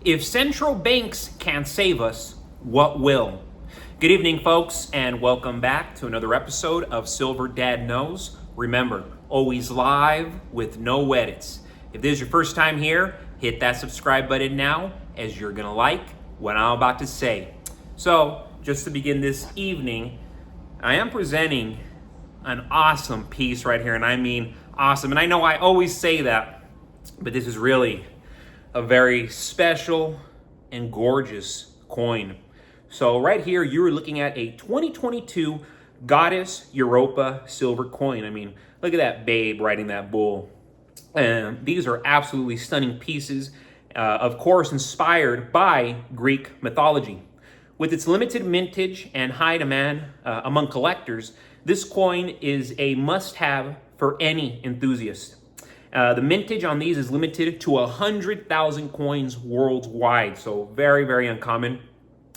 If central banks can't save us, what will? Good evening, folks, and welcome back to another episode of Silver Dad Knows. Remember, always live with no edits. If this is your first time here, hit that subscribe button now, as you're gonna like what I'm about to say. So, just to begin this evening, I am presenting an awesome piece right here, and I mean awesome. And I know I always say that, but this is really a very special and gorgeous coin. So right here, you're looking at a 2022 Goddess Europa silver coin. I mean, look at that babe riding that bull. And these are absolutely stunning pieces, of course, inspired by Greek mythology. With its limited mintage and high demand among collectors, this coin is a must-have for any enthusiast. The mintage on these is limited to 100,000 coins worldwide, so very, very uncommon.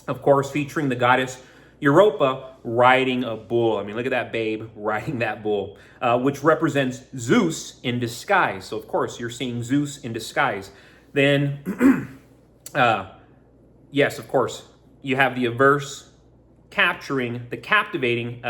Of course, featuring the goddess Europa riding a bull. I mean, look at that babe riding that bull, which represents Zeus in disguise. So, of course, you're seeing Zeus in disguise. Then, yes, of course, you have the averse capturing the captivating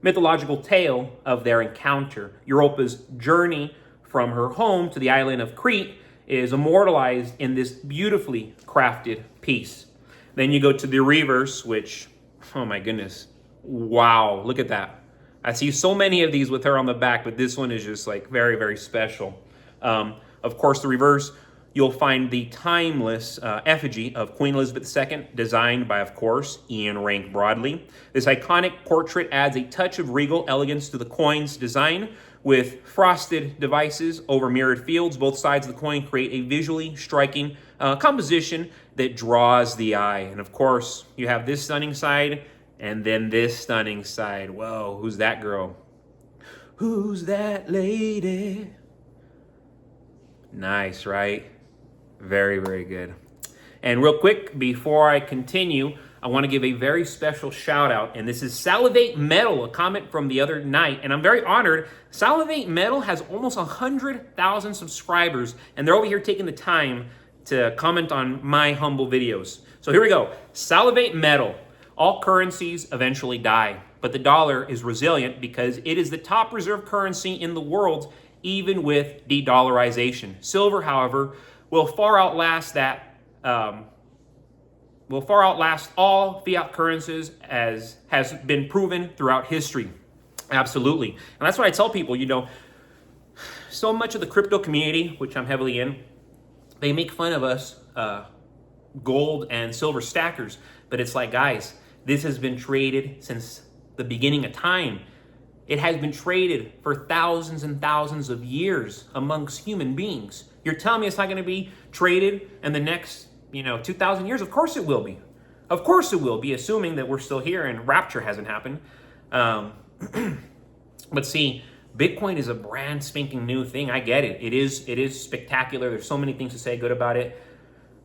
mythological tale of their encounter. Europa's journey from her home to the island of Crete is immortalized in this beautifully crafted piece. Then you go to the reverse, which, oh my goodness, wow, look at that. I see so many of these with her on the back, but this one is just like very, very special. Of course, the reverse, you'll find the timeless effigy of Queen Elizabeth II, designed by, of course, Ian Rank Broadley. This iconic portrait adds a touch of regal elegance to the coin's design, with frosted devices over mirrored fields. Both sides of the coin create a visually striking composition that draws the eye. And of course, you have this stunning side and then this stunning side. Whoa, who's that girl? Who's that lady? Nice, right? Very, very good. And real quick, before I continue, I want to give a very special shout out, and this is Salivate Metal, a comment from the other night, and I'm very honored. Salivate Metal has almost 100,000 subscribers, and they're over here taking the time to comment on my humble videos. So here we go. Salivate Metal. All currencies eventually die, but the dollar is resilient because it is the top reserve currency in the world, even with de-dollarization. Silver, however, will far outlast all fiat currencies, as has been proven throughout history. Absolutely. And that's what I tell people, so much of the crypto community, which I'm heavily in, they make fun of us gold and silver stackers. But it's like, guys, this has been traded since the beginning of time. It has been traded for thousands and thousands of years amongst human beings. You're telling me it's not going to be traded in the next 2,000 years? Of course it will be. Of course it will be, assuming that we're still here and rapture hasn't happened. But see, Bitcoin is a brand spanking new thing. I get it. It is spectacular. There's so many things to say good about it.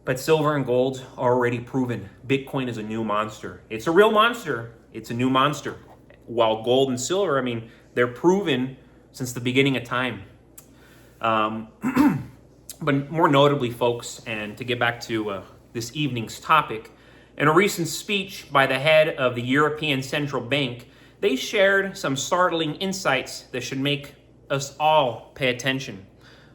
But silver and gold are already proven. Bitcoin is a new monster. It's a real monster. It's a new monster. While gold and silver, they're proven since the beginning of time. But more notably, folks, and to get back to this evening's topic, in a recent speech by the head of the European Central Bank, they shared some startling insights that should make us all pay attention.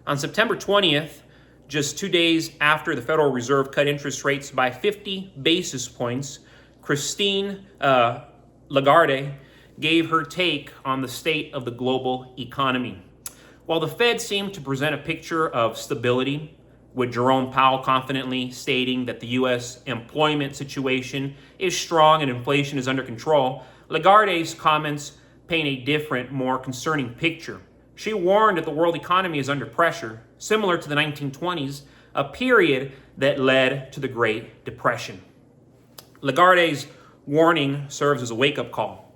On September 20th, just 2 days after the Federal Reserve cut interest rates by 50 basis points, Christine Lagarde gave her take on the state of the global economy. While the Fed seemed to present a picture of stability, with Jerome Powell confidently stating that the U.S. employment situation is strong and inflation is under control, Lagarde's comments paint a different, more concerning picture. She warned that the world economy is under pressure, similar to the 1920s, a period that led to the Great Depression. Lagarde's warning serves as a wake-up call.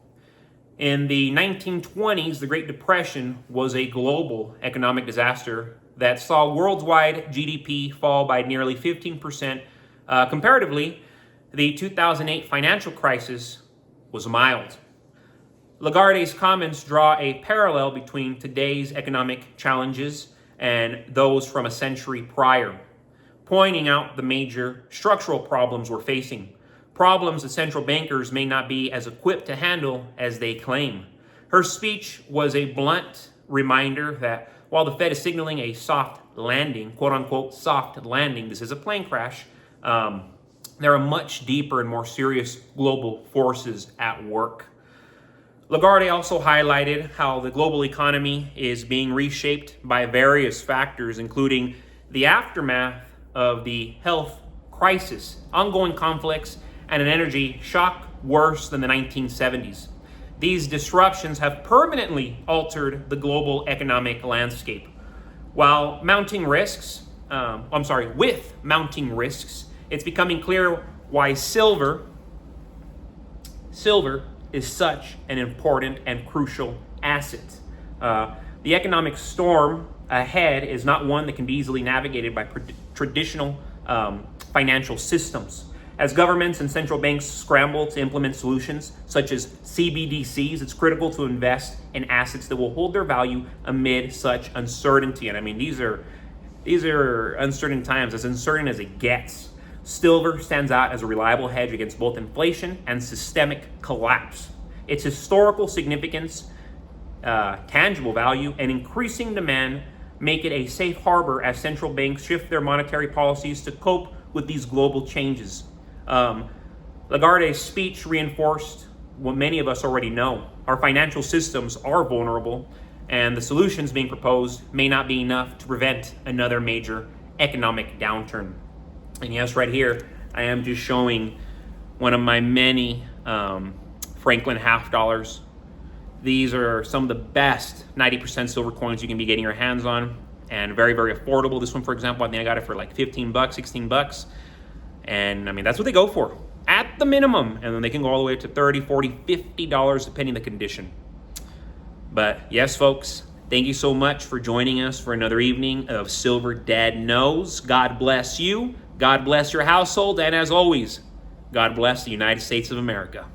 In the 1920s, the Great Depression was a global economic disaster that saw worldwide GDP fall by nearly 15%. Comparatively, the 2008 financial crisis was mild. Lagarde's comments draw a parallel between today's economic challenges and those from a century prior. pointing out the major structural problems we're facing, problems that central bankers may not be as equipped to handle as they claim. Her speech was a blunt reminder that while the Fed is signaling a soft landing, quote unquote soft landing, this is a plane crash, there are much deeper and more serious global forces at work. Lagarde also highlighted how the global economy is being reshaped by various factors, including the aftermath of the health crisis, ongoing conflicts, and an energy shock worse than the 1970s. These disruptions have permanently altered the global economic landscape. With mounting risks, it's becoming clear why silver is such an important and crucial asset. The economic storm ahead is not one that can be easily navigated by traditional financial systems. As governments and central banks scramble to implement solutions such as CBDCs, it's critical to invest in assets that will hold their value amid such uncertainty. And I mean, these are uncertain times, as uncertain as it gets. Silver stands out as a reliable hedge against both inflation and systemic collapse. Its historical significance, tangible value, and increasing demand make it a safe harbor as central banks shift their monetary policies to cope with these global changes. Lagarde's speech reinforced what many of us already know. Our financial systems are vulnerable, and the solutions being proposed may not be enough to prevent another major economic downturn. And yes, right here, I am just showing one of my many Franklin half dollars. These are some of the best 90% silver coins you can be getting your hands on, and very, very affordable. This one, for example, I think I got it for like $15, $16. And I mean, that's what they go for at the minimum. And then they can go all the way to $30, $40, $50, depending on the condition. But yes, folks, thank you so much for joining us for another evening of Silver Dad Knows. God bless you. God bless your household. And as always, God bless the United States of America.